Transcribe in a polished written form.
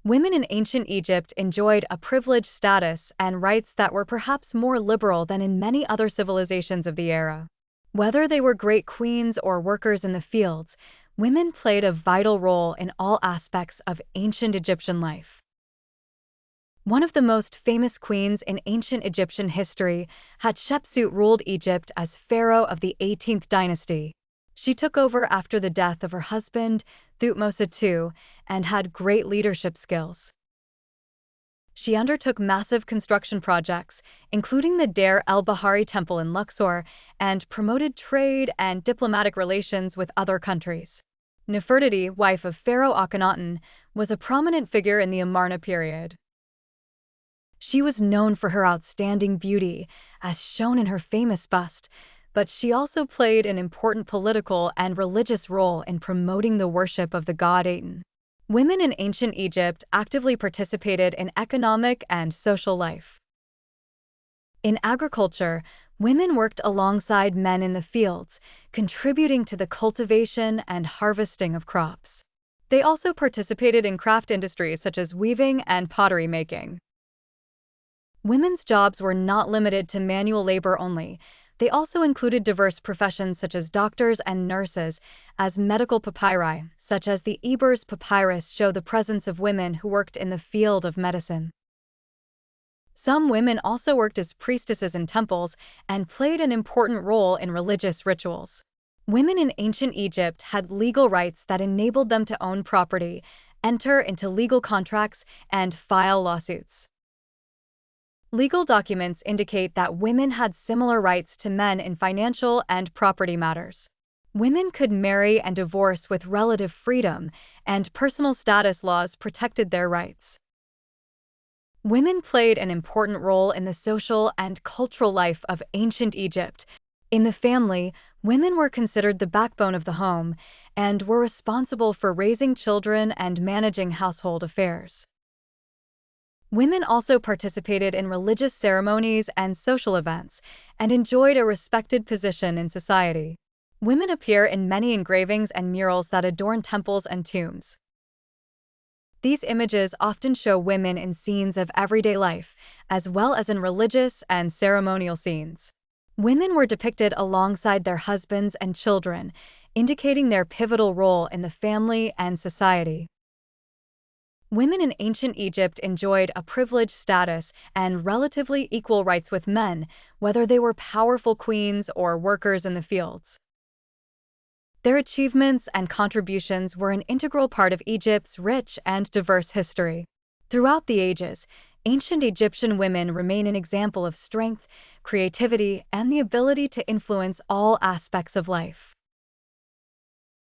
Women in ancient Egypt enjoyed a privileged status and rights that were perhaps more liberal than in many other civilizations of the era. Whether they were great queens or workers in the fields, women played a vital role in all aspects of ancient Egyptian life. One of the most famous queens in ancient Egyptian history, Hatshepsut ruled Egypt as pharaoh of the 18th dynasty. She took over after the death of her husband, Thutmose II, and had great leadership skills. She undertook massive construction projects, including the Deir el-Bahari Temple in Luxor, and promoted trade and diplomatic relations with other countries. Nefertiti, wife of Pharaoh Akhenaten, was a prominent figure in the Amarna period. She was known for her outstanding beauty, as shown in her famous bust, but she also played an important political and religious role in promoting the worship of the god Aten. Women in ancient Egypt actively participated in economic and social life. In agriculture, women worked alongside men in the fields, contributing to the cultivation and harvesting of crops. They also participated in craft industries such as weaving and pottery making. Women's jobs were not limited to manual labor only. They also included diverse professions such as doctors and nurses, as medical papyri, such as the Ebers papyrus, show the presence of women who worked in the field of medicine. Some women also worked as priestesses in temples and played an important role in religious rituals. Women in ancient Egypt had legal rights that enabled them to own property, enter into legal contracts, and file lawsuits. Legal documents indicate that women had similar rights to men in financial and property matters. Women could marry and divorce with relative freedom, and personal status laws protected their rights. Women played an important role in the social and cultural life of ancient Egypt. In the family, women were considered the backbone of the home and were responsible for raising children and managing household affairs. Women also participated in religious ceremonies and social events, and enjoyed a respected position in society. Women appear in many engravings and murals that adorn temples and tombs. These images often show women in scenes of everyday life, as well as in religious and ceremonial scenes. Women were depicted alongside their husbands and children, indicating their pivotal role in the family and society. Women in ancient Egypt enjoyed a privileged status and relatively equal rights with men, whether they were powerful queens or workers in the fields. Their achievements and contributions were an integral part of Egypt's rich and diverse history. Throughout the ages, ancient Egyptian women remain an example of strength, creativity, and the ability to influence all aspects of life.